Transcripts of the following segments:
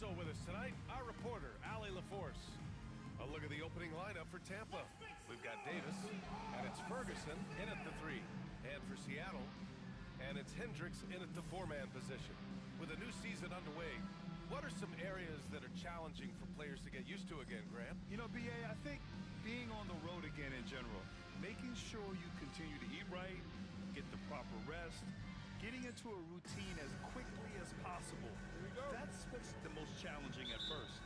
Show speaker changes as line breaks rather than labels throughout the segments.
Also with us tonight, our reporter, Allie LaForce. A look at the opening lineup for Tampa. We've got Davis, and it's Ferguson in at the 3. And for Seattle, and it's Hendricks in at the 4-man position. With a new season underway, what are some areas that are challenging for players to get used to again, Grant?
You know, B.A., I think being on the road again in general, making sure you continue to eat right, get the proper rest, getting into a routine as quickly as possible. That's what's the most challenging at first.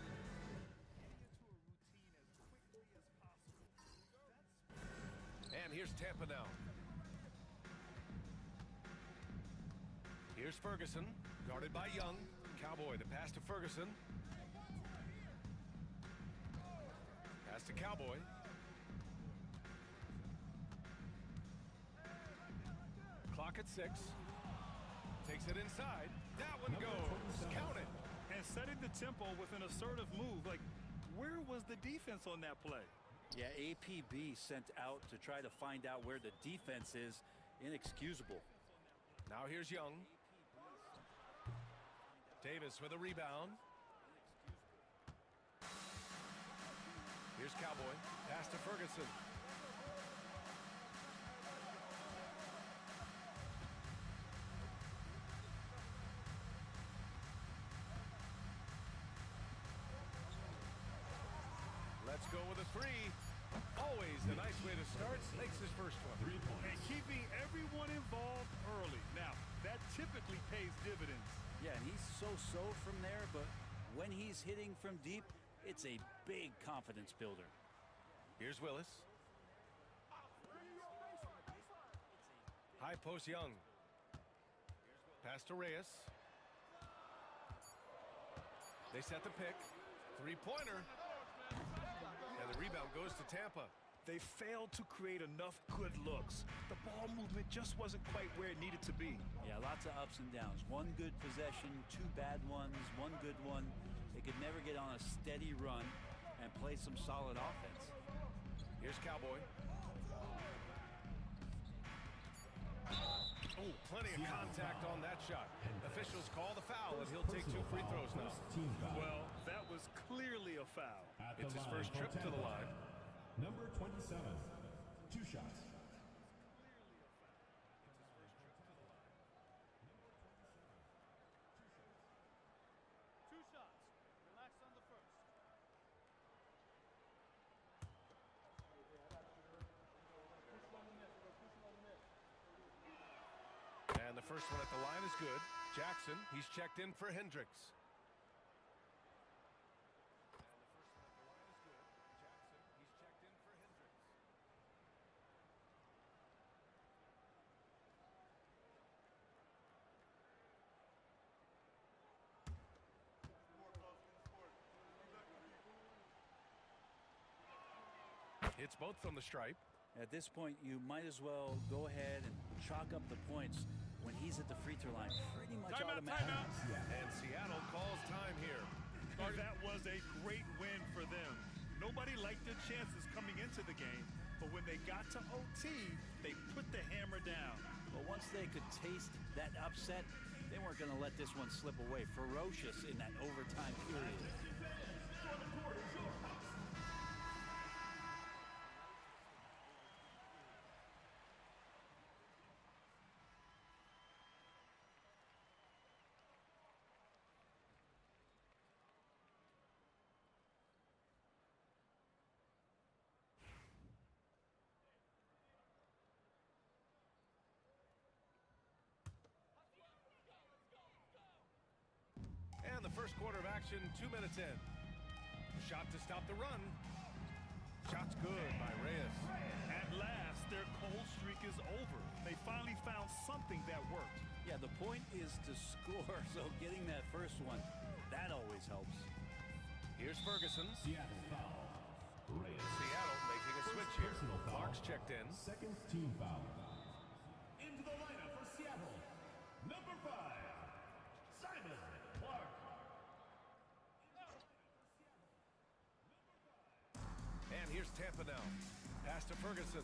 And here's Tampa now. Here's Ferguson, guarded by Young. Cowboy, the pass to Ferguson. Pass to Cowboy. Clock at 6. Takes it inside. That one goes. Count it.
And setting the tempo with an assertive move. Like, where was the defense on that play?
Yeah, APB sent out to try to find out where the defense is. Inexcusable.
Now here's Young. Davis with a rebound. Here's Cowboy. Pass to Ferguson. Let's go with a 3. Always a nice way to start. Makes his first one.
3 points. And keeping everyone involved early. Now, that typically pays dividends.
Yeah, and he's so-so from there, but when he's hitting from deep, it's a big confidence builder.
Here's Willis. High post Young. Pass to Reyes. They set the pick. 3-pointer. And the rebound goes to Tampa.
They failed to create enough good looks. The ball movement just wasn't quite where it needed to be.
Yeah, lots of ups and downs. One good possession, 2 bad ones, 1 good one. They could never get on a steady run and play some solid offense.
Here's Cowboy. Oh, plenty of contact on that shot. Officials call the foul, and he'll take 2 free throws now.
Well, that was clearly a foul.
It's his first trip to the line.
Number 27, 2 shots.
Relax on the first.
And the first one at the line is good. Jackson, he's checked in for Hendricks. Hits both from the stripe.
At this point, you might as well go ahead and chalk up the points when he's at the free throw line. Pretty much automatic.
Timeout.
And Seattle calls time here.
That was a great win for them. Nobody liked their chances coming into the game, but when they got to OT, they put the hammer down.
But once they could taste that upset, they weren't going to let this one slip away. Ferocious in that overtime period.
And the first quarter of action, 2 minutes in. Shot to stop the run. Shot's good by Reyes.
At last, their cold streak is over. They finally found something that worked.
Yeah, the point is to score, so getting that first one, that always helps.
Here's Ferguson.
Seattle foul. Reyes.
Seattle making a switch here. Clark's checked in.
Second team foul. Into the lineup for Seattle, number 5, Simon Clark.
And here's Tampa now. Pass to Ferguson.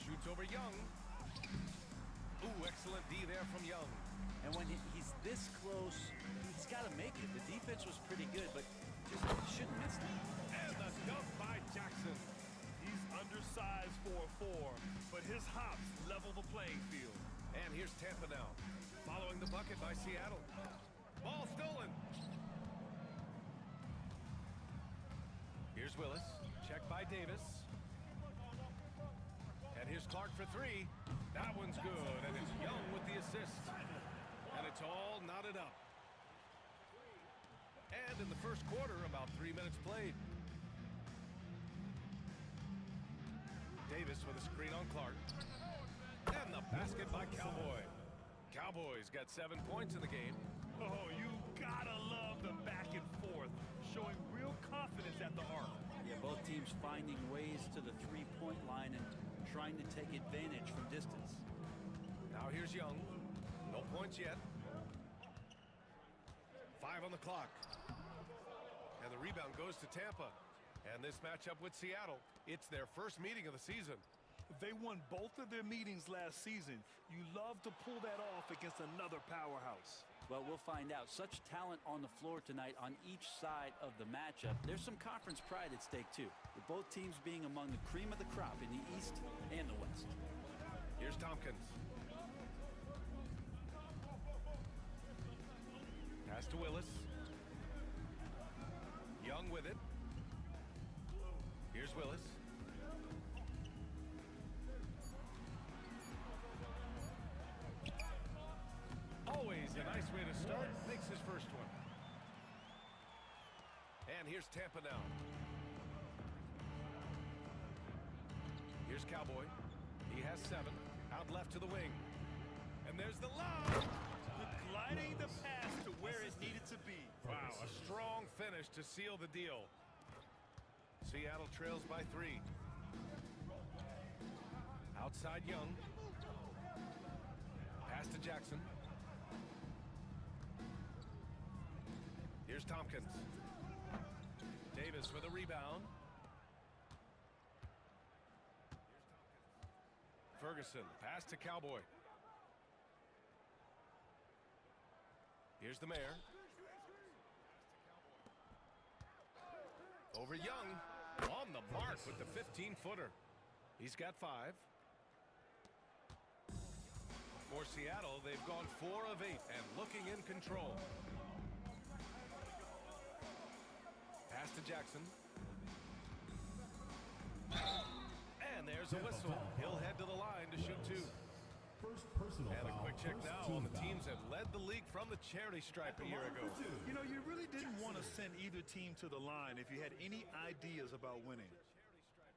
Shoots over Young. Ooh, excellent D there from Young.
And when he's this close, he's got to make it. The defense was pretty good, but just shouldn't miss it.
And the dunk by Jackson.
He's undersized for a 4, but his hops level the playing field.
And here's Tampa now, following the bucket by Seattle. Ball stolen. Here's Willis, checked by Davis. And here's Clark for 3. That one's good, and it's Young with the assist. And it's all knotted up. And in the first quarter, about 3 minutes played. Davis with a screen on Clark. And the basket by Cowboy. Cowboys got 7 points in the game.
Oh, you gotta love the back and forth, showing real confidence at the arc.
Yeah, both teams finding ways to the three-point line and trying to take advantage from distance.
Now here's Young. No points yet. 5 on the clock. And the rebound goes to Tampa. And this matchup with Seattle, it's their first meeting of the season.
They won both of their meetings last season. You love to pull that off against another powerhouse.
Well, we'll find out. Such talent on the floor tonight on each side of the matchup. There's some conference pride at stake, too, with both teams being among the cream of the crop in the East and the West.
Here's Tompkins. Pass to Willis. Young with it. Here's Willis. Always a nice way to start. Makes his first one. And here's Tampa now. Here's Cowboy. He has 7. Out left to the wing. And there's the lob.
Gliding the pass to where it needed to be.
Wow, a strong finish to seal the deal. Seattle trails by 3. Outside Young. Pass to Jackson. Here's Tompkins. Davis with a rebound. Ferguson, pass to Cowboy. Here's the Mayor. Over Young. On the mark with the 15-footer. He's got 5. For Seattle, they've gone 4 of 8 and looking in control. Pass to Jackson. And there's a whistle. He'll head to the line to shoot 2.
First personal
And a
foul.
quick check now on the teams that led the league from the charity stripe a year ago.
You know, you really didn't want to send either team to the line if you had any ideas about winning.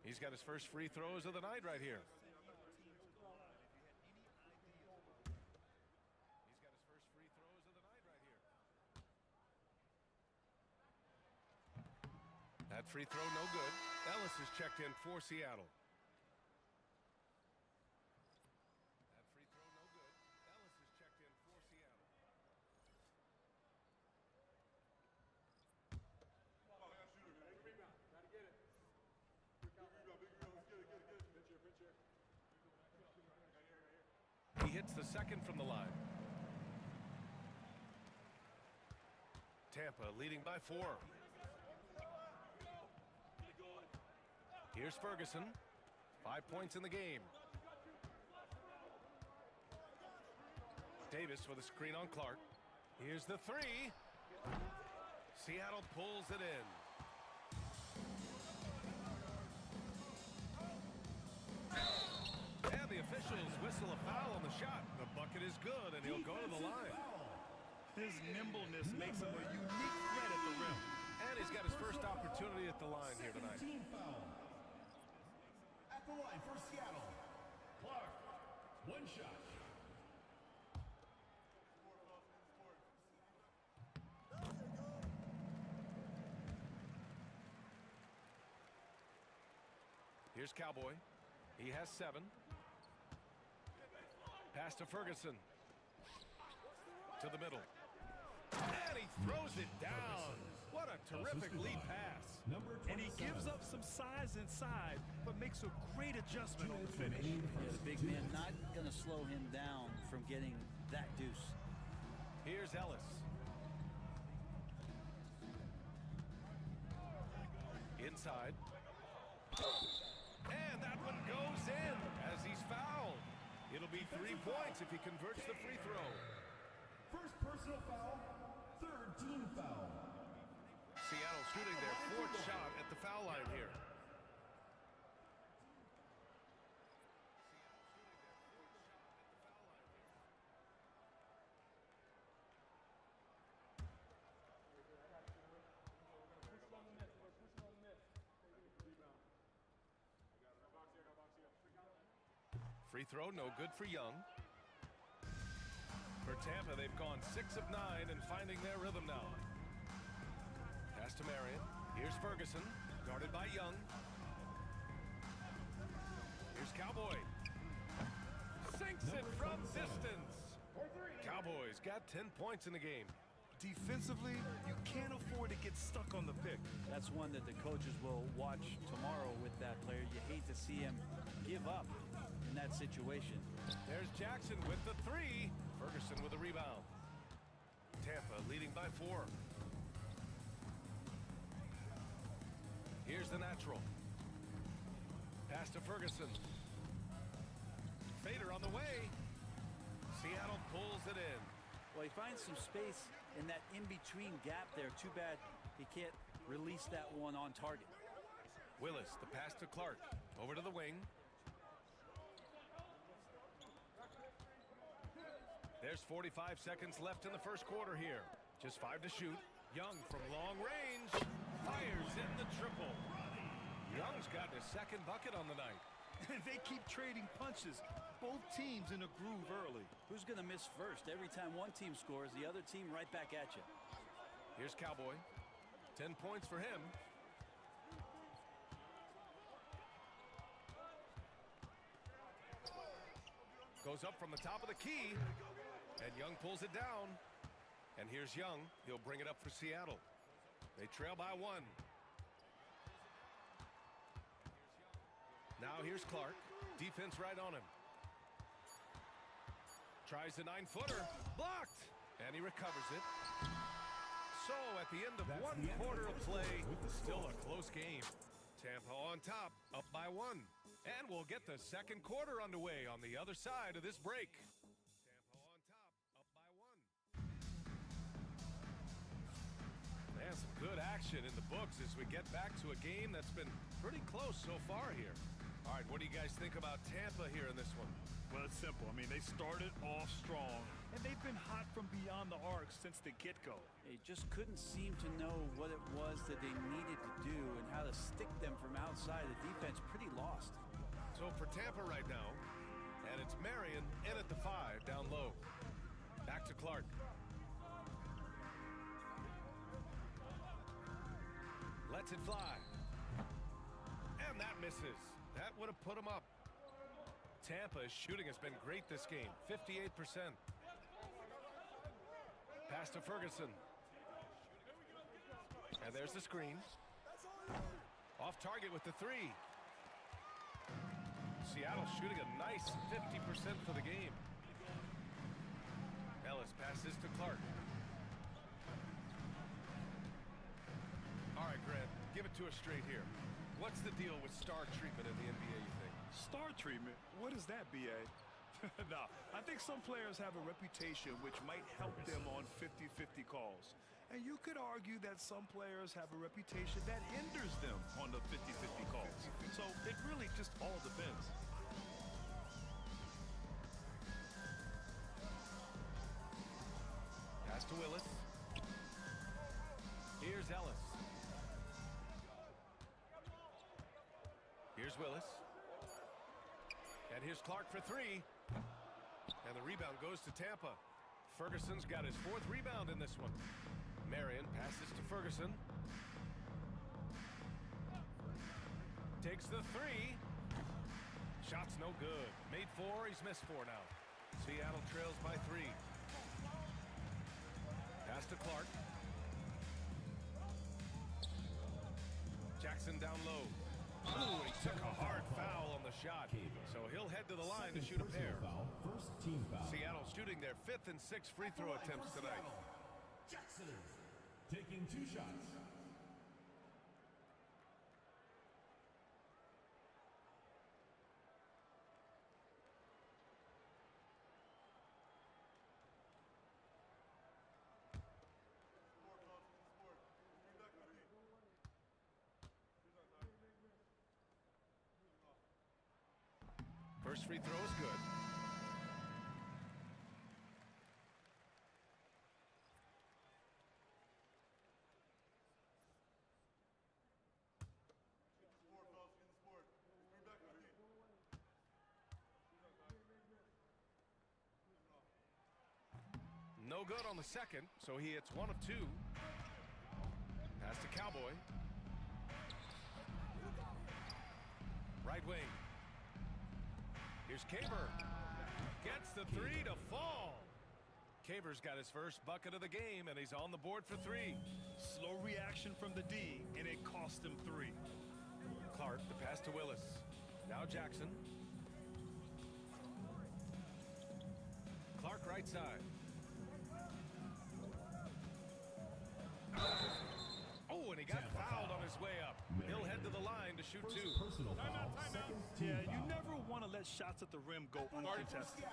He's got his first free throws of the night right here. That free throw no good. Ellis is checked in for Seattle. That free throw no good. Ellis is checked in for Seattle. He hits the second from the line. Tampa leading by 4. Here's Ferguson. 5 points in the game. Davis with a screen on Clark. Here's the 3. Seattle pulls it in. And the officials whistle a foul on the shot. The bucket is good, and he'll go to the line.
His nimbleness makes him a unique threat at the rim.
And he's got his first opportunity at the line here tonight.
Team foul. At the line for Seattle. Clark. 1 shot.
Here's Cowboy. He has 7. Pass to Ferguson. To the middle. And he throws it down. What a terrific lead pass.
And he gives up some size inside, but makes a great adjustment on the finish.
Yeah, the big man not going to slow him down from getting that deuce.
Here's Ellis. Inside. And that one goes in as he's fouled. It'll be 3 points if he converts the free throw.
First personal foul, third team foul.
Seattle shooting their 4th shot at the foul line here. Free throw, no good for Young. For Tampa, they've gone 6 of 9 and finding their rhythm now. Pass to Marion. Here's Ferguson, guarded by Young. Here's Cowboy. Sinks it from distance. Cowboys got 10 points in the game.
Defensively, you can't afford to get stuck on the pick.
That's one that the coaches will watch tomorrow with that player. You hate to see him give up in that situation.
There's Jackson with the 3. Ferguson with a rebound. Tampa leading by 4. Here's the natural. Pass to Ferguson. Fader on the way. Seattle pulls it in.
Well, he finds some space in that in-between gap there. Too bad he can't release that one on target.
Willis, the pass to Clark. Over to the wing. There's 45 seconds left in the first quarter here. Just 5 to shoot. Young from long range fires in the triple. Young's got his 2nd bucket on the night.
They keep trading punches. Both teams in a groove early.
Who's going to miss first? Every time one team scores, the other team right back at you.
Here's Cowboy. 10 points for him. Goes up from the top of the key. And Young pulls it down. And here's Young. He'll bring it up for Seattle. They trail by 1. Now here's Clark. Defense right on him. Tries the 9-footer. Blocked. And he recovers it. So at the end of 1 quarter of play, still a close game. Tampa on top, up by 1. And we'll get the 2nd quarter underway on the other side of this break. Tampa on top, up by 1. And some good action in the books as we get back to a game that's been pretty close so far here. All right, what do you guys think about Tampa here in this one?
Well, it's simple. I mean, they started off strong, and they've been hot from beyond the arc since the get-go.
They just couldn't seem to know what it was that they needed to do and how to stick them from outside. The defense pretty lost.
So for Tampa right now, and it's Marion in at the 5 down low. Back to Clark. Lets it fly. And that misses. That would have put him up. Tampa's shooting has been great this game, 58%. Pass to Ferguson. And there's the screen. Off target with the 3. Seattle shooting a nice 50% for the game. Ellis passes to Clark. All right, Grant, give it to us straight here. What's the deal with star treatment in the NBA, you think?
Star treatment? What is that, B.A.? Nah, I think some players have a reputation which might help them on 50-50 calls. And you could argue that some players have a reputation that hinders them on the 50-50 calls. So it really just all depends.
Pass to Willis. Here's Ellis. Here's Willis. And here's Clark for 3. And the rebound goes to Tampa. Ferguson's got his 4th rebound in this one. Marion passes to Ferguson. Takes the 3. Shot's no good. Made 4, he's missed 4 now. Seattle trails by 3. Pass to Clark. Jackson down low. Ooh, he took a hard foul on the shot. So he'll head to the line to shoot a pair.
Foul, first team foul.
Seattle shooting their 5th and 6th free throw attempts tonight.
Jackson taking 2 shots.
First free throw is good. No good on the second, so he hits 1 of 2. Pass to Cowboy. Right wing. Here's Caver. Gets the 3 to fall. Caver's got his first bucket of the game, and he's on the board for 3.
Slow reaction from the D, and it cost him 3.
Clark, the pass to Willis. Now Jackson. Clark right side. Oh, and he got fouled on his way up. He'll head to the line to shoot 2.
Personal foul, second team
Yeah, you
foul.
never want to let shots at the rim go uncontested.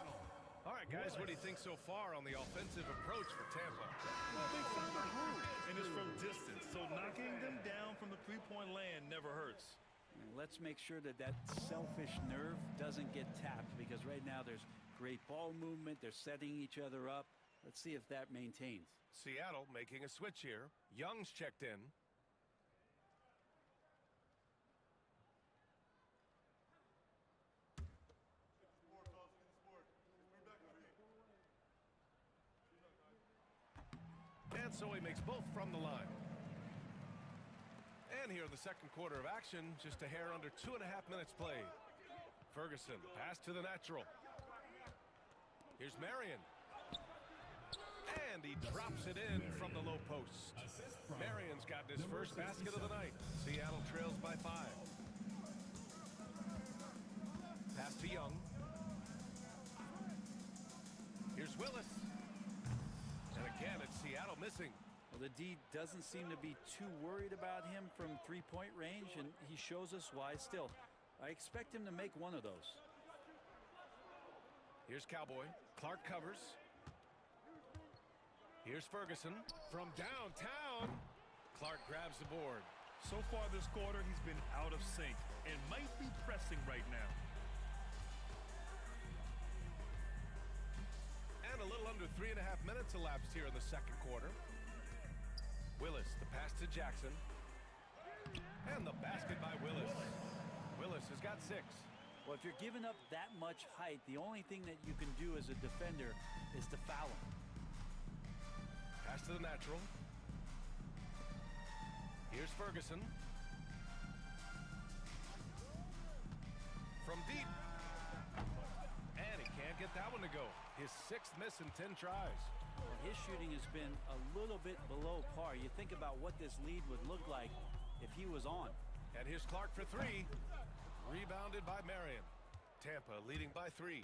All right, guys, what do you think so far on the offensive approach for Tampa?
Well, they found a groove, and it's from distance, so knocking them down from the three-point land never hurts.
And let's make sure that that selfish nerve doesn't get tapped, because right now there's great ball movement. They're setting each other up. Let's see if that maintains.
Seattle making a switch here. Young's checked in. And so he makes both from the line. And here in the second quarter of action, just a hair under 2.5 minutes played. Ferguson, pass to the natural. Here's Marion. And he drops it in from the low post. Marion's got his first basket of the night. Seattle trails by 5. Pass to Young. Here's Willis. And again, it's Seattle missing.
Well, the D doesn't seem to be too worried about him from three-point range, and he shows us why still. I expect him to make one of those.
Here's Cowboy. Clark covers. Here's Ferguson from downtown. Clark grabs the board.
So far this quarter, he's been out of sync and might be pressing right now.
And a little under 3.5 minutes elapsed here in the second quarter. Willis, the pass to Jackson. And the basket by Willis. Willis has got 6.
Well, if you're giving up that much height, the only thing that you can do as a defender is to foul him.
Pass to the natural. Here's Ferguson. From deep. And he can't get that one to go. His 6th miss in 10 tries.
Well, his shooting has been a little bit below par. You think about what this lead would look like if he was on.
And here's Clark for 3. Rebounded by Marion. Tampa leading by 3.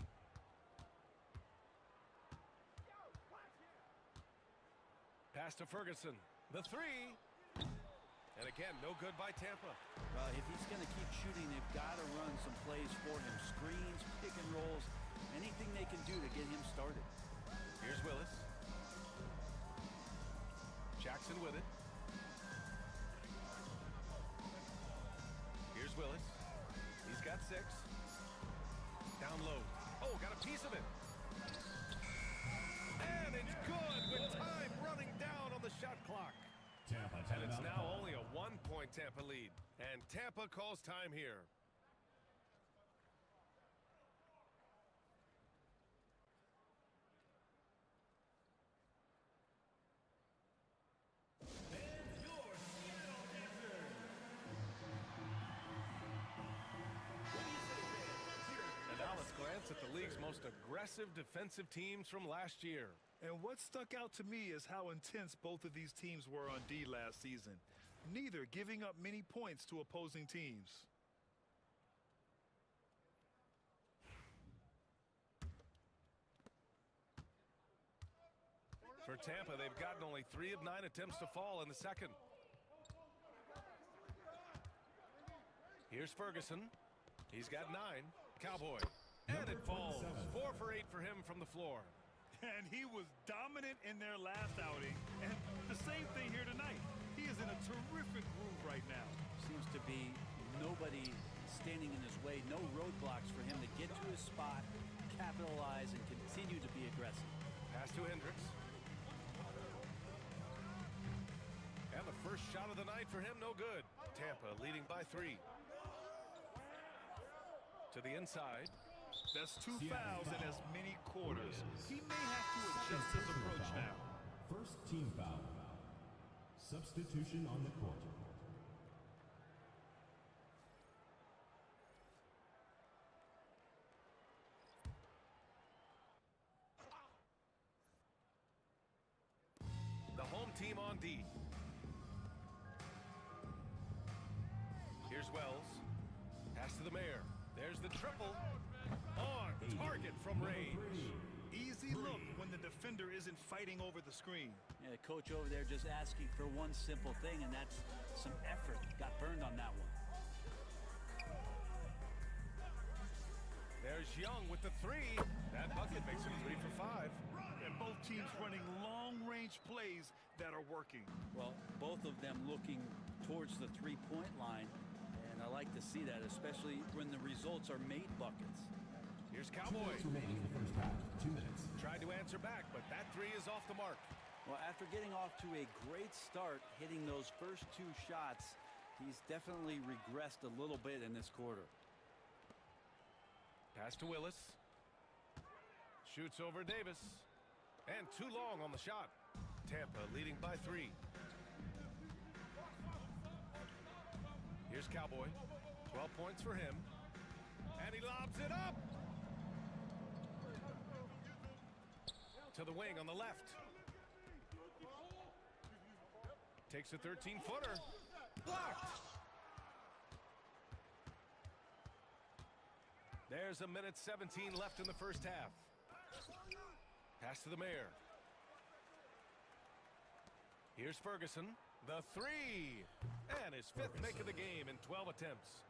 Pass to Ferguson. The 3. And again, no good by Tampa.
Well, if he's going to keep shooting, they've got to run some plays for him. Screens, pick and rolls, anything they can do to get him started.
Here's Willis. Jackson with it. Here's Willis. He's got 6. Down low. Oh, got a piece of it. And it's good with time running down on the shot clock.
Tampa,
And it's now only a 1-point Tampa lead. And Tampa calls time here. And now let's glance at the league's most aggressive defensive teams from last year.
And what stuck out to me is how intense both of these teams were on D last season, neither giving up many points to opposing teams.
For Tampa, they've gotten only 3 of 9 attempts to fall in the second. Here's Ferguson. He's got 9. Cowboy. And it falls. 4 for 8 for him from the floor.
And he was dominant in their last outing. And the same thing here tonight. He is in a terrific groove right now.
Seems to be nobody standing in his way. No roadblocks for him to get to his spot, capitalize, and continue to be aggressive.
Pass to Hendricks. And the first shot of the night for him, no good. Tampa leading by 3. To the inside.
That's 2 fouls in as many quarters. He may have to adjust his approach now.
First team foul. Substitution on the court.
The home team on D. Here's Wells. Pass to the mayor. There's the triple. On target from range.
Easy look when the defender isn't fighting over the screen.
Yeah, the coach over there just asking for one simple thing, and that's some effort. Got burned on that one.
There's Young with the 3. That bucket makes it 3 for 5.
And both teams running long-range plays that are working.
Well, both of them looking towards the three-point line, and I like to see that, especially when the results are made buckets.
Here's Cowboy.
Remaining in the first half. 2 minutes.
Tried to answer back, but that 3 is off the mark.
Well, after getting off to a great start, hitting those first 2 shots, he's definitely regressed a little bit in this quarter.
Pass to Willis. Shoots over Davis. And too long on the shot. Tampa leading by 3. Here's Cowboy. 12 points for him. And he lobs it up. To the wing on the left. Takes a 13-footer. Blocked. There's 1:17 left in the first half. Pass to the mayor. Here's Ferguson. The 3. And his 5th make of the game in 12 attempts.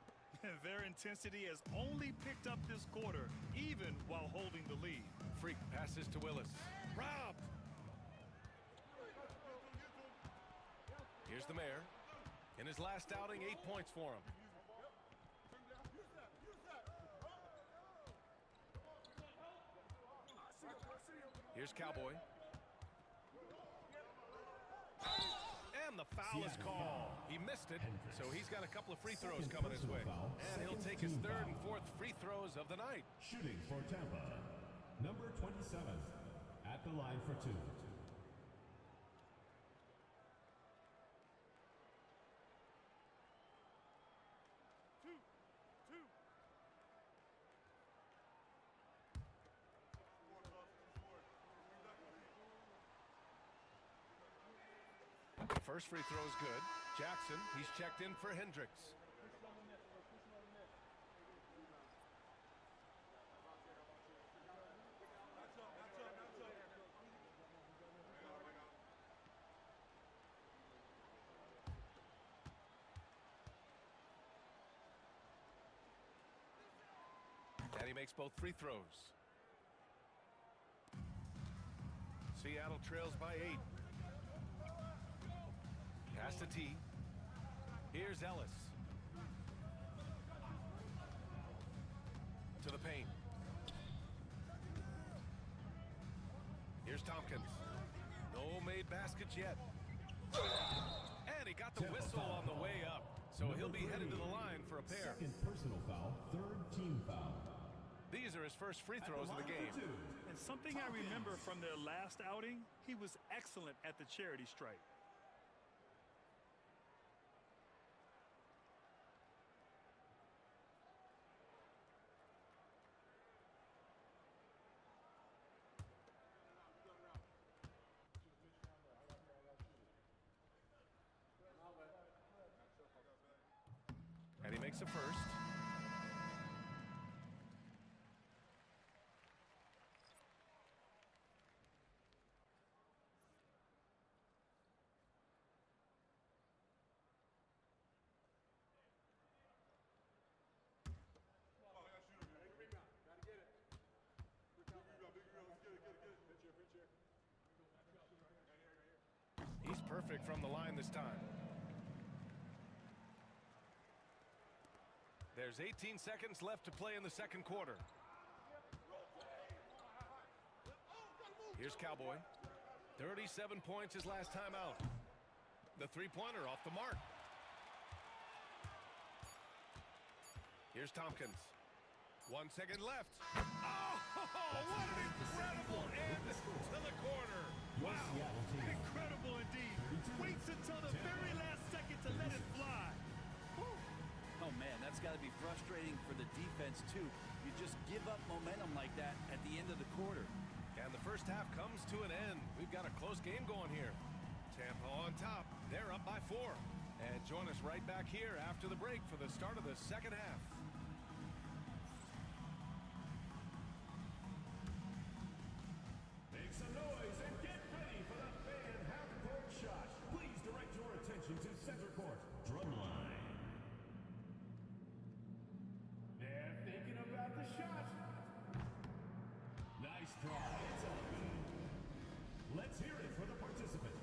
Their intensity has only picked up this quarter, even while holding the lead.
Freak passes to Willis. Robbed. Here's the mayor. In his last outing, 8 points for him. Here's Cowboy. And the foul is called. He missed it, so he's got a couple of free throws coming his way. And he'll take his 3rd and 4th free throws of the night.
Shooting for Tampa. Number 27 at the line for 2.
First free throw is good. Jackson, he's checked in for Hendricks. And he makes both free throws. Seattle trails by 8. Pass to T. Here's Ellis. To the paint. Here's Tompkins. No made baskets yet. And he got the whistle on the way up. So he'll be headed to the line for a pair.
Second personal foul. 3rd team foul.
These are his first free throws of the game.
And something I remember from their last outing, he was excellent at the charity stripe.
And he makes a first. perfect from the line this time. There's 18 seconds left to play in the second quarter. Here's Cowboy. 37 points his last time out. The three-pointer off the mark. Here's Tompkins. 1 second left. Oh, what an incredible end to the quarter.
Wow, incredible indeed. Waits until the very last second to let it fly.
Oh, man, that's got to be frustrating for the defense, too. You just give up momentum like that at the end of the quarter.
And the first half comes to an end. We've got a close game going here. Tampa on top. They're up by 4. And join us right back here after the break for the start of the second half.
Make some noise and get ready for the fan half-court shot. Please direct your attention to center court. Drumline. They're thinking about the shot. Nice draw. It's open. Let's hear it for the participant.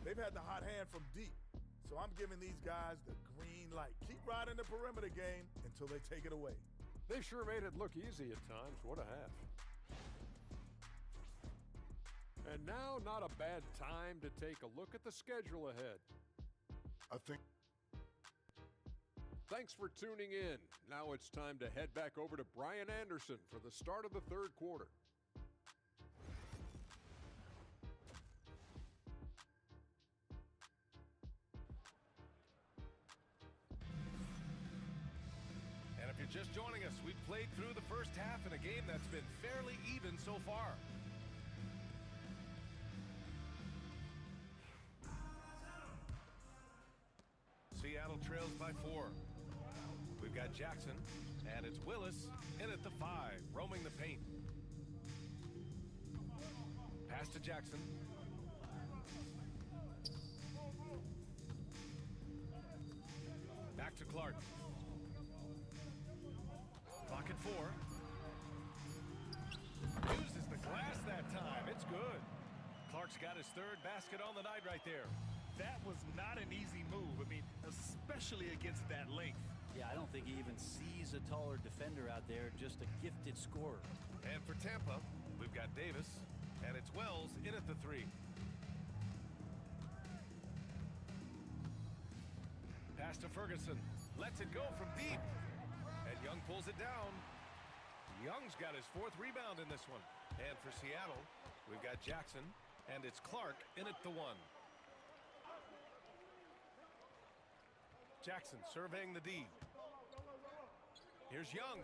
They've had the hot hand from deep, so I'm giving these guys the green light. Keep riding the perimeter game until they take it away.
They sure made it look easy at times. What a half. And now, not a bad time to take a look at the schedule ahead.
I think
Thanks for tuning in. Now it's time to head back over to Brian Anderson for the start of the third quarter.
And if you're just joining us, we've played through the first half in a game that's been fairly even so far. Seattle trails by 4. We've got Jackson, and it's Willis in at the 5, roaming the paint. Pass to Jackson. Back to Clark. Clock at 4. Uses the glass that time. It's good. Clark's got his third basket on the night right there.
That was not an easy move. I mean, especially against that length.
Yeah, I don't think he even sees a taller defender out there, just a gifted scorer.
And for Tampa, we've got Davis, and it's Wells in at the 3. Pass to Ferguson. Lets it go from deep. And Young pulls it down. Young's got his 4th rebound in this one. And for Seattle, we've got Jackson, and it's Clark in at the 1. Jackson surveying the D. Here's Young.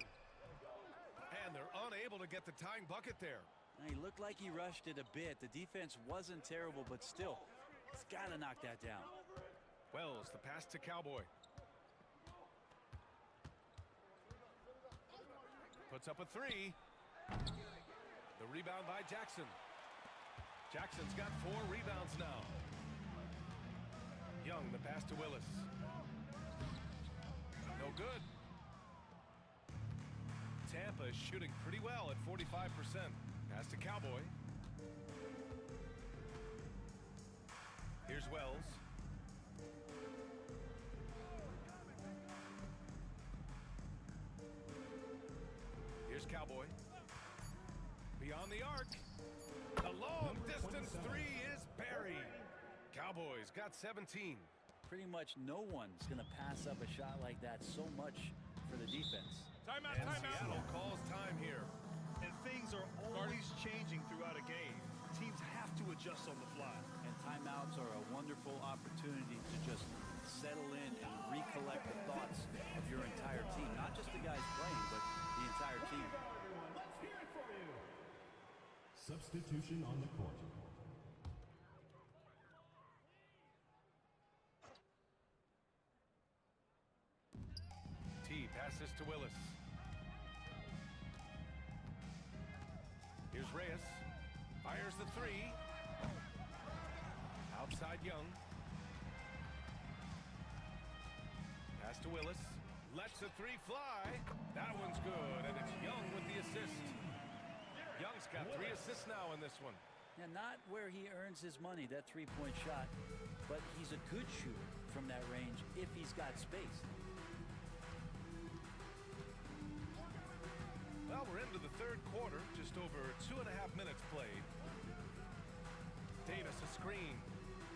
And they're unable to get the tying bucket there.
He looked like he rushed it a bit. The defense wasn't terrible, but still, he's got to knock that down.
Wells, the pass to Cowboy. Puts up a 3. The rebound by Jackson. Jackson's got 4 rebounds now. Young, the pass to Willis. No good. Tampa is shooting pretty well at 45%. Pass to Cowboy. Here's Wells. Here's Cowboy. Beyond the arc. The long distance 3 is buried. Cowboys got 17.
Pretty much no one's going to pass up a shot like that so much for the defense.
Timeout,
And
timeout.
Seattle calls time here.
And things are always changing throughout a game. Teams have to adjust on the fly.
And timeouts are a wonderful opportunity to just settle in and recollect the thoughts of your entire team. Not just the guys playing, but the entire team.
Let's hear it for you. Substitution on the court.
T passes to Willis. Here's Reyes. Fires the 3. Outside Young. Pass to Willis. Lets the three fly. That one's good, and it's Young with the assist. Young's got 3 assists now in this one.
Yeah, not where he earns his money, that three-point shot, but he's a good shooter from that range if he's got space.
Well, we're into the third quarter, just over 2.5 minutes played. Davis a screen.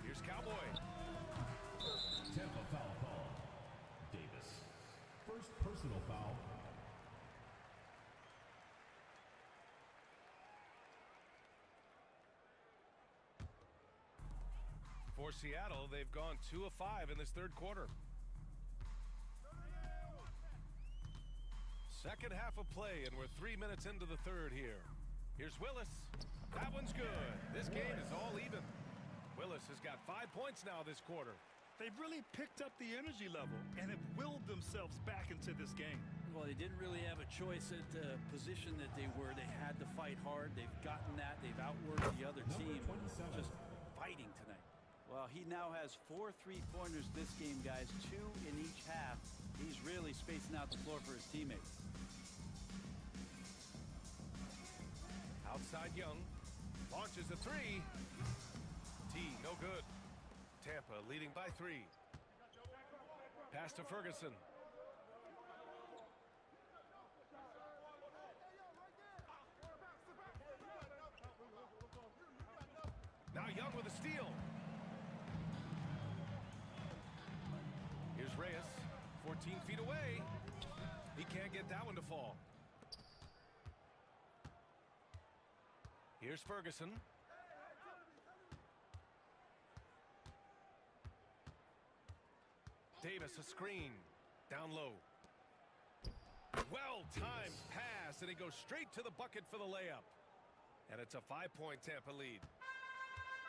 Here's Cowboy.
Tampa foul call. Davis. First personal foul.
For Seattle, they've gone 2 of 5 in this third quarter. Second half of play, and we're 3 minutes into the third here. Here's Willis. That one's good. This game is all even. Willis has got 5 points now this quarter.
They've really picked up the energy level and have willed themselves back into this game.
Well, they didn't really have a choice at the position that they were. They had to fight hard. They've gotten that. They've outworked the other team. Just fighting tonight. Well, he now has 4 3-pointers this game, guys. 2 in each half. He's really spacing out the floor for his teammates.
Outside Young. Launches a 3. T, no good. Tampa leading by 3. Pass to Ferguson. Now Young with a steal. Here's Reyes, 14 feet away. He can't get that one to fall. Here's Ferguson. Davis a screen. Down low. Well-timed pass, and he goes straight to the bucket for the layup. And it's a 5-point Tampa lead.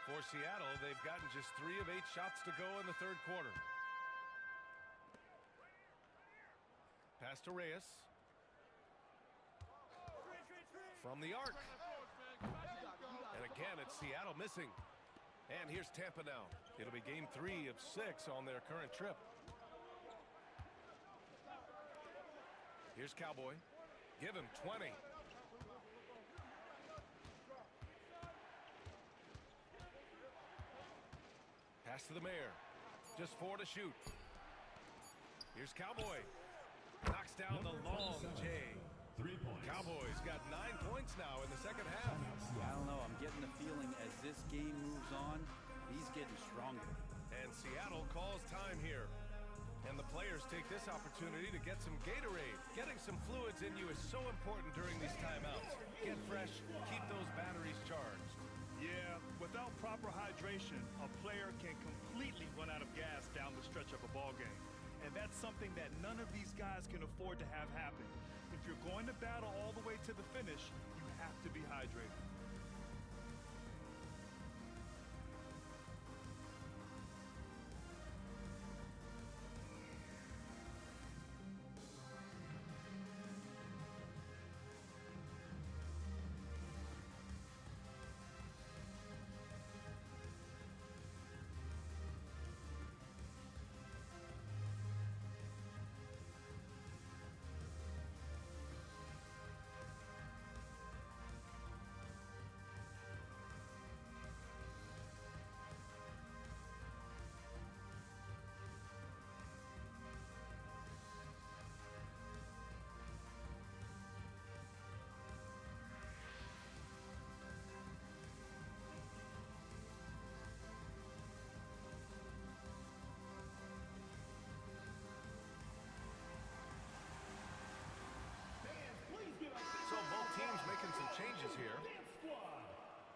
For Seattle, they've gotten just 3 of 8 shots to go in the third quarter. Pass to Reyes. From the arc. And again, it's Seattle missing. And here's Tampa now. It'll be game 3 of 6 on their current trip. Here's Cowboy. Give him 20. Pass to the mayor. Just 4 to shoot. Here's Cowboy. Knocks down the long J.
3 points.
Cowboys got 9 points now in the second half.
I don't know. I'm getting the feeling as this game moves on, he's getting stronger.
And Seattle calls time here. And the players take this opportunity to get some Gatorade. Getting some fluids in you is so important during these timeouts. Get fresh, keep those batteries charged.
Yeah, without proper hydration, a player can completely run out of gas down the stretch of a ball game. And that's something that none of these guys can afford to have happen. If you're going to battle all the way to the finish, you have to be hydrated.
So both teams making some changes here.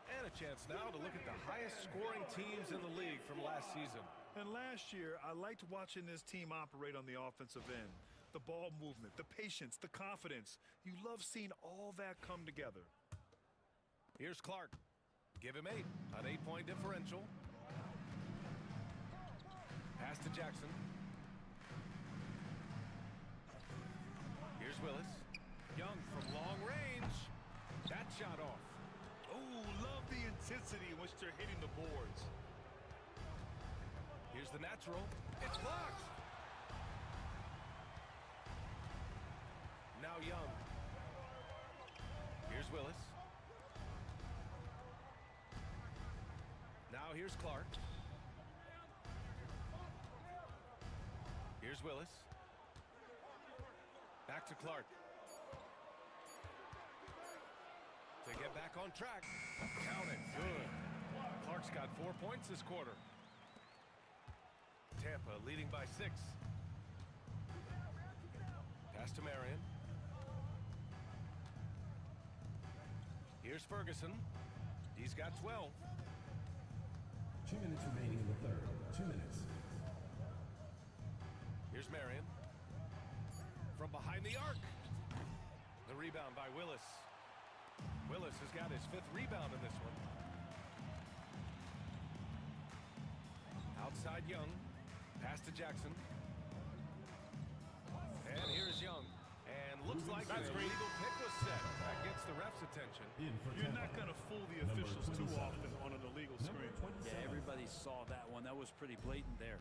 And a chance now to look at the highest scoring teams in the league from last season.
And last year, I liked watching this team operate on the offensive end. The ball movement, the patience, the confidence. You love seeing all that come together.
Here's Clark. Give him 8. An 8-point differential. Pass to Jackson. Here's Willis. Young from long range. That shot off.
Oh, love the intensity in which they're hitting the boards.
Here's the natural. It's blocked. Now Young. Here's Willis. Now here's Clark. Here's Willis. Back to Clark. To get back on track. Count it. Good. Clark's got 4 points this quarter. Tampa leading by 6. Pass to Marion. Here's Ferguson. He's got 12.
2 minutes remaining in the third. 2 minutes.
Here's Marion. From behind the arc. The rebound by Willis. Willis has got his 5th rebound in this one. Outside Young. Pass to Jackson. And here's Young. And looks like an illegal pick was set. That gets the ref's attention.
You're not going to fool the officials too often on an illegal screen.
Yeah, everybody saw that one. That was pretty blatant there.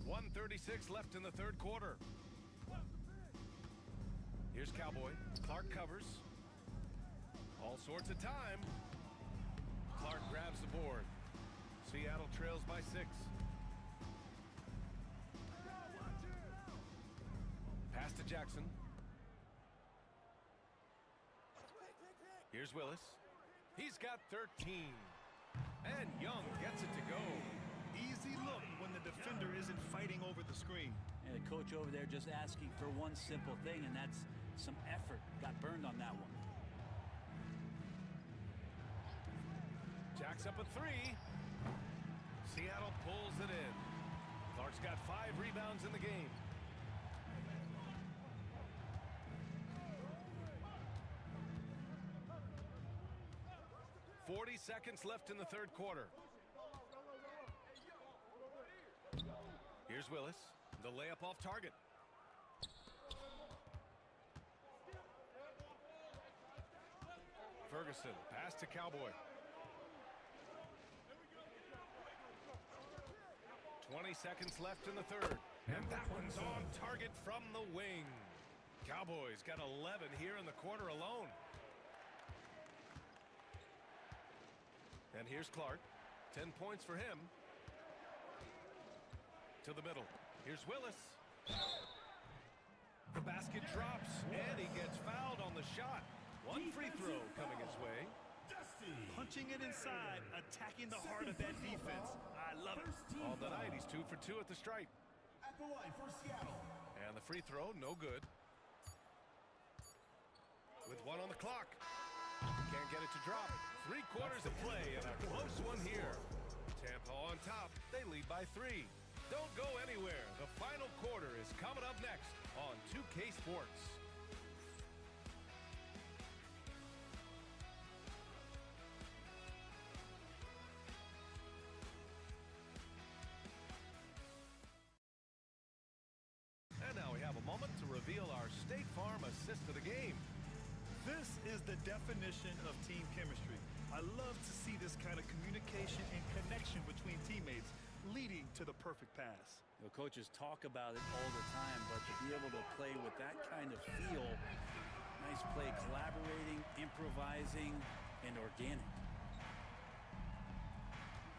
1:36 left in the third quarter. Here's Cowboy. Clark covers. All sorts of time. Clark grabs the board. Seattle trails by 6. Pass to Jackson. Here's Willis. He's got 13. And Young gets it to go.
Easy look when the defender isn't fighting over the screen.
And the coach over there just asking for one simple thing, and that's some effort. Got burned on that one.
Jack's up a 3. Seattle pulls it in. Clark's got 5 rebounds in the game. Seconds left in the third quarter. Here's Willis. The layup off target. Ferguson. Pass to Cowboy. 20 seconds left in the third. And that one's on target from the wing. Cowboys got 11 here in the quarter alone. And here's Clark. 10 points for him. To the middle. Here's Willis. The basket drops, and he gets fouled on the shot. One free throw coming his way.
Punching it inside, attacking the heart of that defense. I love it.
All the night, he's 2 for 2 at the stripe.
At the line for Seattle.
And the free throw, no good. With 1 on the clock. Can't get it to drop. 3 quarters of play and a close one here. Tampa on top. They lead by 3. Don't go anywhere. The final quarter is coming up next on 2K Sports. And now we have a moment to reveal our State Farm assist of the game.
This is the definition of team chemistry. I love to see this kind of communication and connection between teammates leading to the perfect pass.
The coaches talk about it all the time, but to be able to play with that kind of feel, nice play, collaborating, improvising, and organic.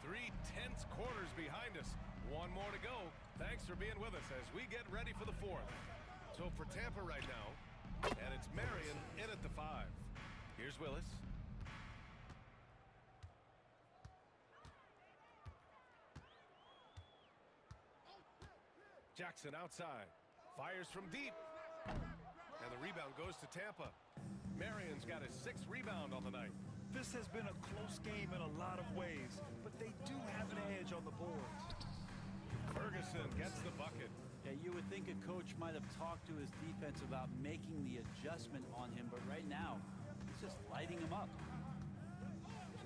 3 tense quarters behind us. 1 more to go. Thanks for being with us as we get ready for the 4th. So for Tampa right now, and it's Marion in at the 5. Here's Willis. Jackson outside. Fires from deep. And the rebound goes to Tampa. Marion's got his 6th rebound on the night.
This has been a close game in a lot of ways, but they do have an edge on the boards.
Ferguson gets the bucket.
Yeah, you would think a coach might have talked to his defense about making the adjustment on him, but right now, he's just lighting him up.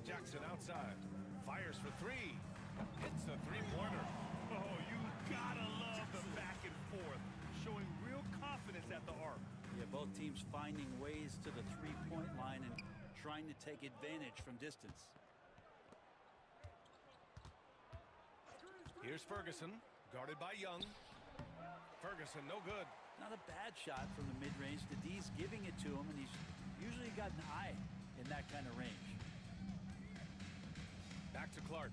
Jackson outside. Fires for 3. Hits a 3-pointer.
Oh, you gotta love the back and forth, showing real confidence at the arc.
Yeah, both teams finding ways to the 3-point line and trying to take advantage from distance.
Here's Ferguson, guarded by Young. Ferguson, no good.
Not a bad shot from the mid-range. The D's giving it to him, and he's usually got an eye in that kind of range.
Back to Clark.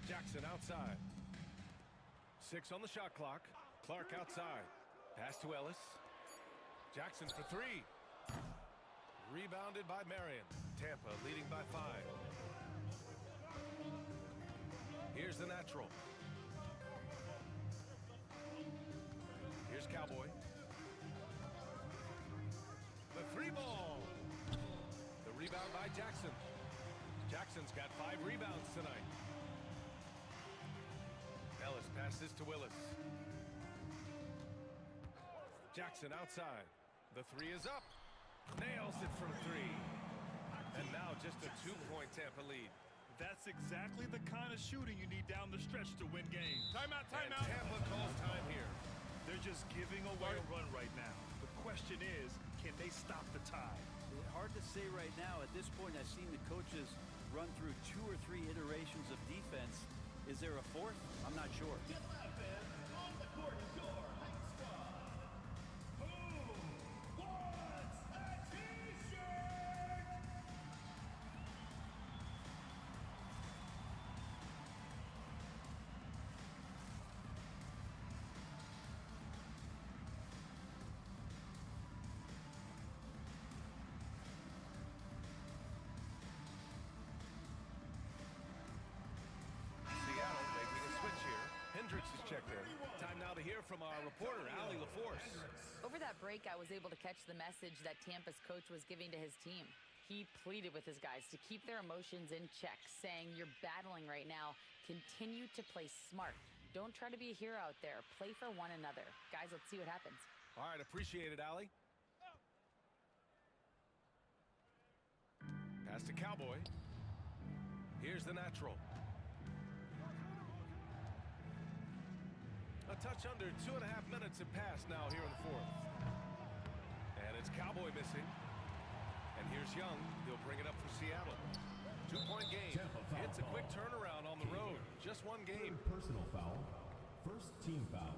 Jackson outside. 6 on the shot clock. Clark outside. Pass to Ellis. Jackson for 3. Rebounded by Marion. Tampa leading by 5. Here's the natural. Here's Cowboy. The 3-ball. The rebound by Jackson. Jackson's got 5 rebounds tonight. Ellis passes to Willis. Jackson outside. The 3 is up. Nails it from 3. And now just a 2-point Tampa lead.
That's exactly the kind of shooting you need down the stretch to win games.
Timeout,
And
timeout.
Tampa calls time here.
They're just giving away a run right now. The question is, can they stop the tide?
Hard to say right now. At this point, I've seen the coaches run through 2 or 3 iterations of defense. Is there a 4th? I'm not sure.
Get loud, fans. On the court, your hype squad. Who wants a t-shirt?
Seattle making a switch here. Hendricks is checked in. Time now to hear from our reporter, Allie LaForce.
Over that break, I was able to catch the message that Tampa's coach was giving to his team. He pleaded with his guys to keep their emotions in check, saying, "You're battling right now. Continue to play smart. Don't try to be a hero out there. Play for one another." Guys, let's see what happens.
All right, appreciate it, Allie. Pass to Cowboy. Here's the natural. A touch under 2.5 minutes have passed now here in the 4th. And it's Cowboy missing. And here's Young. He'll bring it up for Seattle. 2-point game.
Tampa foul
It's a quick
call.
turnaround on the road. Just one game.
Personal foul. First team foul.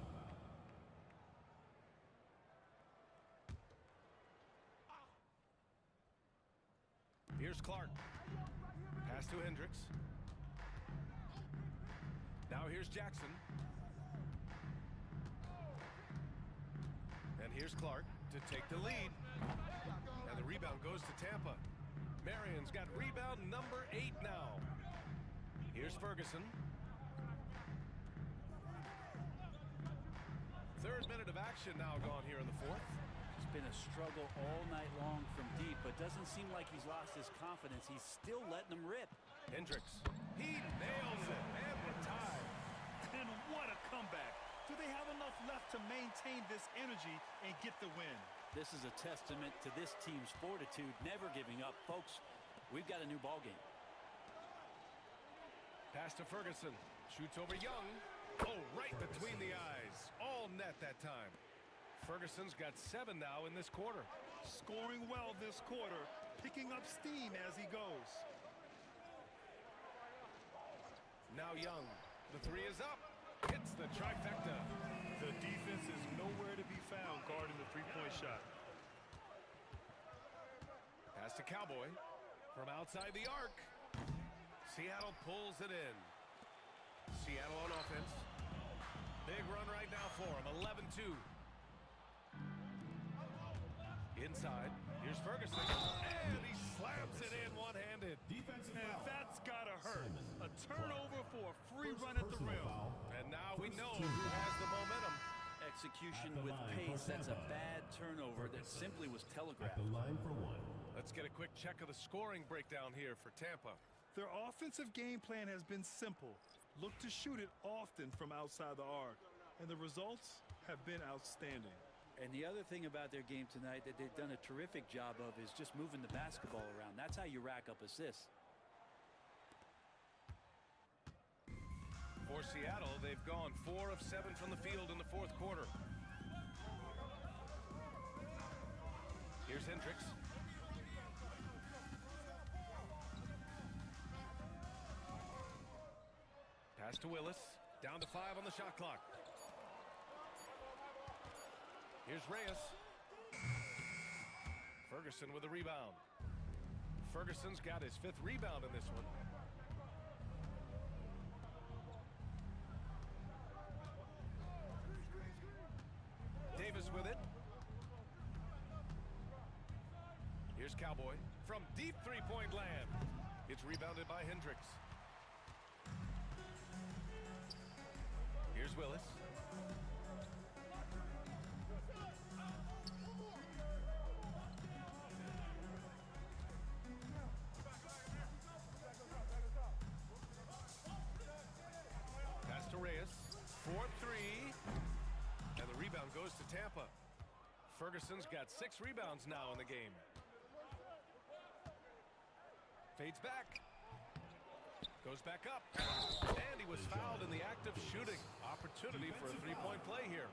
Here's Clark. Pass to Hendricks. Now here's Jackson. And here's Clark to take the lead. And the rebound goes to Tampa. Marion's got rebound number 8 now. Here's Ferguson. 3rd minute of action now gone here in the 4th.
It's been a struggle all night long from deep, but doesn't seem like he's lost his confidence. He's still letting them rip.
Hendricks. He nails it. And we're tied.
And what a comeback. Do they have enough left to maintain this energy and get the win?
This is a testament to this team's fortitude, never giving up. Folks, we've got a new ball game.
Pass to Ferguson. Shoots over Young. Oh, right between the eyes. All net that time. Ferguson's got 7 now in this quarter.
Scoring well this quarter, picking up steam as he goes.
Now Young. The 3 is up. Hits the trifecta.
The defense is nowhere to be found guarding the three-point shot.
Pass to Cowboy. From outside the arc. Seattle pulls it in. Seattle on offense. Big run right now for him. 11-2. Inside. Here's Ferguson. And he slams it in one-handed.
Defensive
And
foul.
that's gotta hurt. A turnover for a free run at the
Personal
rim.
foul.
And now we
First
know
team
who
foul.
has the momentum.
Execution
At the
with
line for
pace. That's a
Tampa.
bad turnover that simply was
At
telegraphed.
the line for 1.
Let's get a quick check of the scoring breakdown here for Tampa.
Their offensive game plan has been simple. Look to shoot it often from outside the arc. And the results have been outstanding.
And the other thing about their game tonight that they've done a terrific job of is just moving the basketball around. That's how you rack up assists.
For Seattle, they've gone 4 of 7 from the field in the 4th quarter. Here's Hendricks. Pass Pass to Willis. Down to 5 on the shot clock. Here's Reyes. Ferguson with a rebound. Ferguson's got his 5th rebound in this one. Davis with it. Here's Cowboy from deep three-point land. It's rebounded by Hendricks. Here's Willis. Pass to Reyes. 4-3. And the rebound goes to Tampa. Ferguson's got 6 rebounds now in the game. Fades back. Goes back up. And he was fouled in the act of shooting. Opportunity for a three-point play here.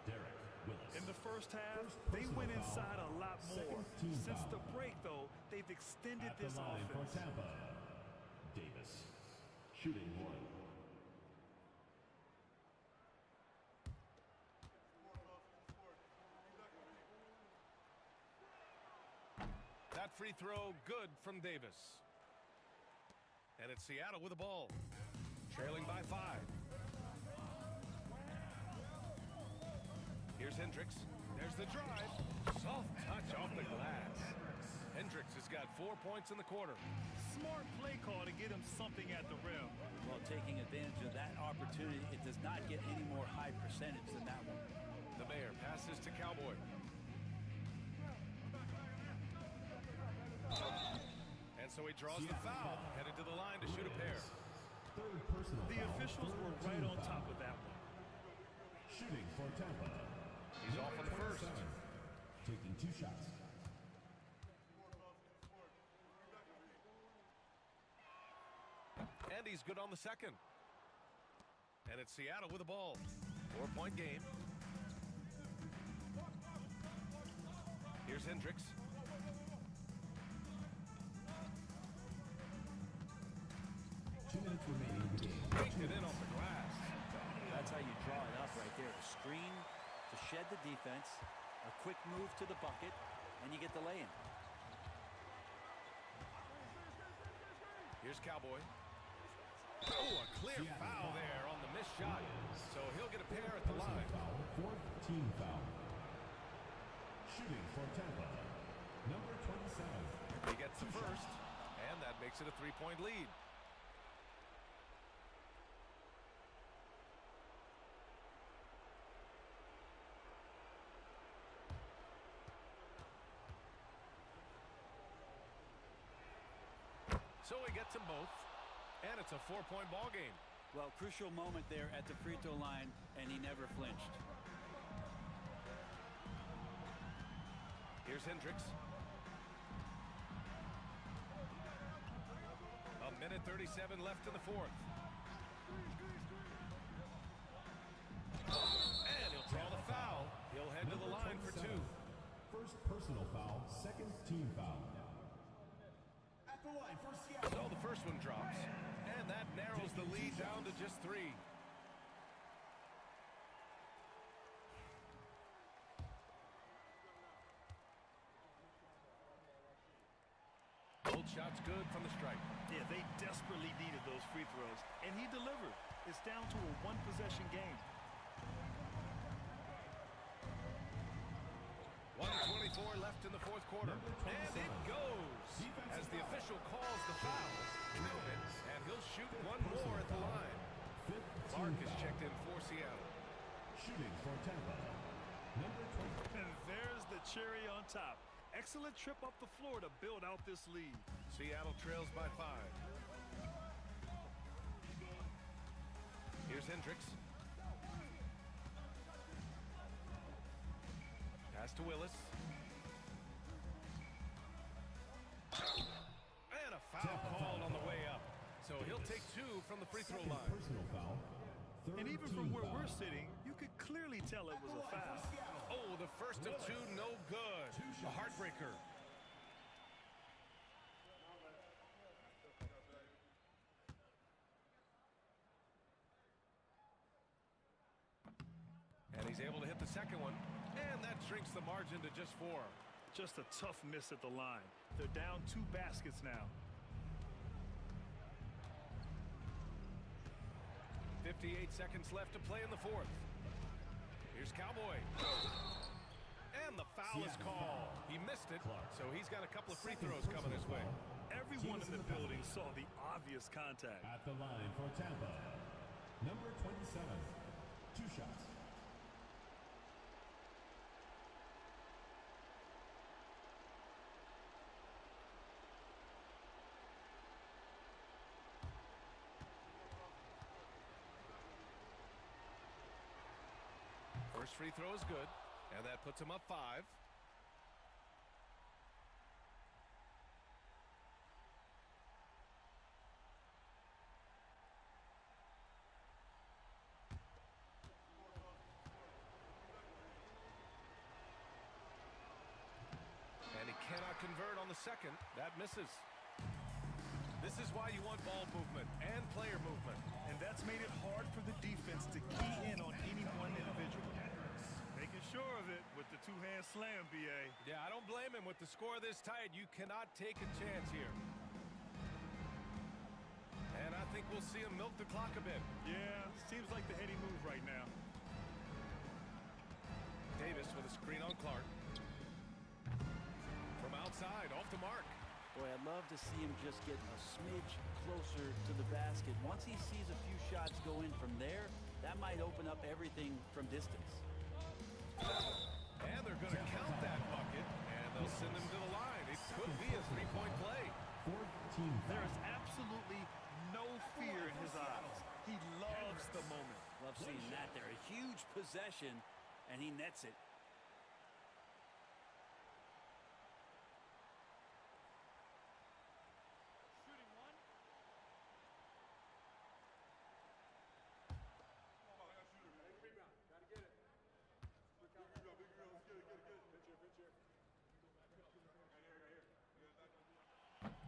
In the first half, they went inside a lot more. Since the break, though, they've extended this offense.
Tampa. Davis, shooting 1.
That free throw good from Davis. And it's Seattle with the ball. Trailing by 5. Here's Hendricks. There's the drive. Soft touch off the glass. Hendricks has got 4 points in the quarter.
Smart play call to get him something at the rim.
Well, taking advantage of that opportunity, it does not get any more high percentage than that one.
The Mayor passes to Cowboy. And so he draws the foul, headed to the line to shoot a pair.
The officials were right on top of that one.
Shooting for Tampa.
He's off on the first.
Taking 2 shots.
And he's good on the second. And it's Seattle with the ball. 4-point game. Here's Hendricks. Baked it in off the glass.
That's how you draw it up right there. A screen to shed the defense, a quick move to the bucket, and you get the lay-in.
Here's Cowboy. Oh, a clear foul there on the missed shot. So he'll get a pair at the line.
4th team foul. Shooting for Tampa. Number 27.
He gets the first, and that makes it a 3-point lead. So he gets them both, and it's a 4-point ball game.
Well, crucial moment there at the free throw line, and he never flinched.
Here's Hendricks. A minute 37 left in the 4th. And he'll draw the foul. He'll head to the line for 2.
First personal foul, 2nd team foul. At the line for Seattle.
So the first one drops, and that narrows the lead down to just 3. Both shots good from the stripe.
Yeah, they desperately needed those free throws, and he delivered. It's down to a 1-possession game.
1:24 left in the 4th quarter. And it goes as the official calls the foul. And he'll shoot one more at the line. Clark is checked in for Seattle.
Shooting for Tampa. Number 20.
And there's the cherry on top. Excellent trip up the floor to build out this lead.
Seattle trails by 5. Here's Hendricks. Pass to Willis. And a foul called on the way up. So he'll take 2 from the free throw line.
Personal foul.
And even from where we're sitting, you could clearly tell it was a foul.
Oh, the first of 2, no good. A heartbreaker. He's able to hit the second one, and that shrinks the margin to just 4.
Just a tough miss at the line. They're down 2 baskets now.
58 seconds left to play in the 4th. Here's Cowboy. And the foul is called. He missed it, so he's got a couple of free throws coming his way.
Everyone in the building saw the obvious contact.
At the line for Tampa, number 27, 2 shots.
First free throw is good, and that puts him up 5. And he cannot convert on the second. That misses. This is why you want ball movement and player movement.
And that's made it hard for the defense to key in on any one individual. Making sure of it with the 2-hand slam, B.A.
Yeah, I don't blame him. With the score this tight, you cannot take a chance here. And I think we'll see him milk the clock a bit.
Yeah, seems like the heady move right now.
Davis with a screen on Clark. From outside, off the mark.
Boy, I'd love to see him just get a smidge closer to the basket. Once he sees a few shots go in from there, that might open up everything from distance.
And they're going to count that bucket, and they'll send him to the line. It could be a 3-point play.
There is absolutely no fear in his eyes. He loves the moment.
Love seeing that there. A huge possession, and he nets it.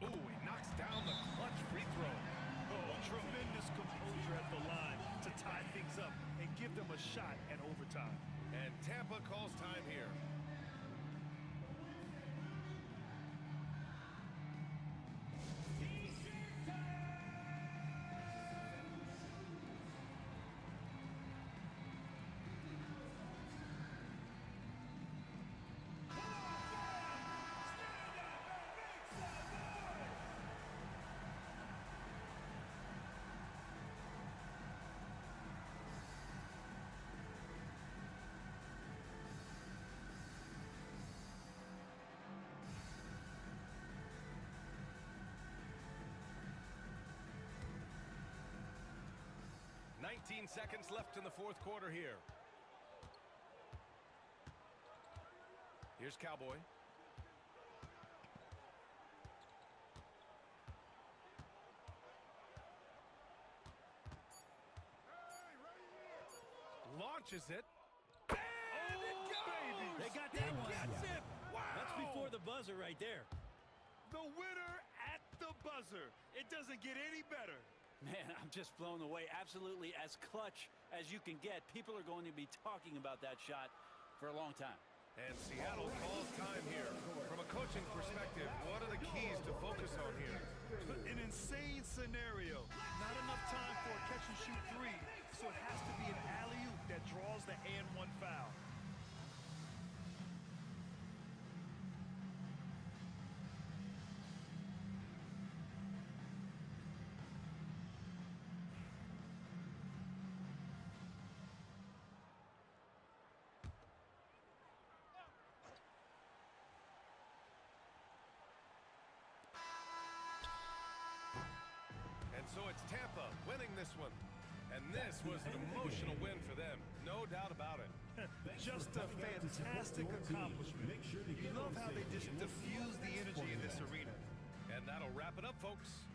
Ooh, he knocks down the clutch free throw.
Oh, tremendous composure at the line to tie things up and give them a shot at overtime.
And Tampa calls time here. Seconds left in the 4th quarter here. Here's Cowboy. Launches it. And it goes!
Baby.
They got that one.
Gets it! Wow!
That's before the buzzer right there.
The winner at the buzzer. It doesn't get any better.
Man, I'm just blown away. Absolutely as clutch as you can get. People are going to be talking about that shot for a long time.
And Seattle calls time here. From a coaching perspective, what are the keys to focus on here?
An insane scenario. Not enough time for a catch-and-shoot 3, so it has to be an alley-oop that draws the and-1 foul.
So it's Tampa winning this one. And this was an emotional win for them. No doubt about it.
Just a fantastic accomplishment. You love how they just diffuse the energy in this arena.
And that'll wrap it up, folks.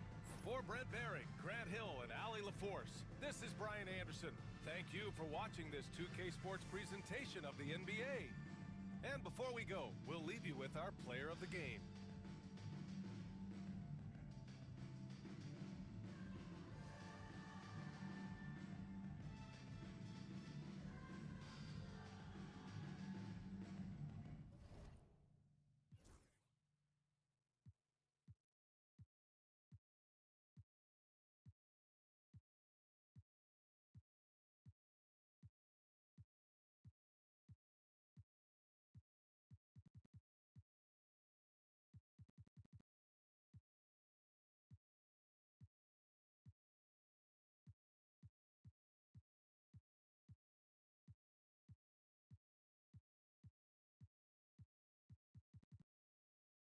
For Brent Barry, Grant Hill, and Allie LaForce, this is Brian Anderson. Thank you for watching this 2K Sports presentation of the NBA. And before we go, we'll leave you with our player of the game.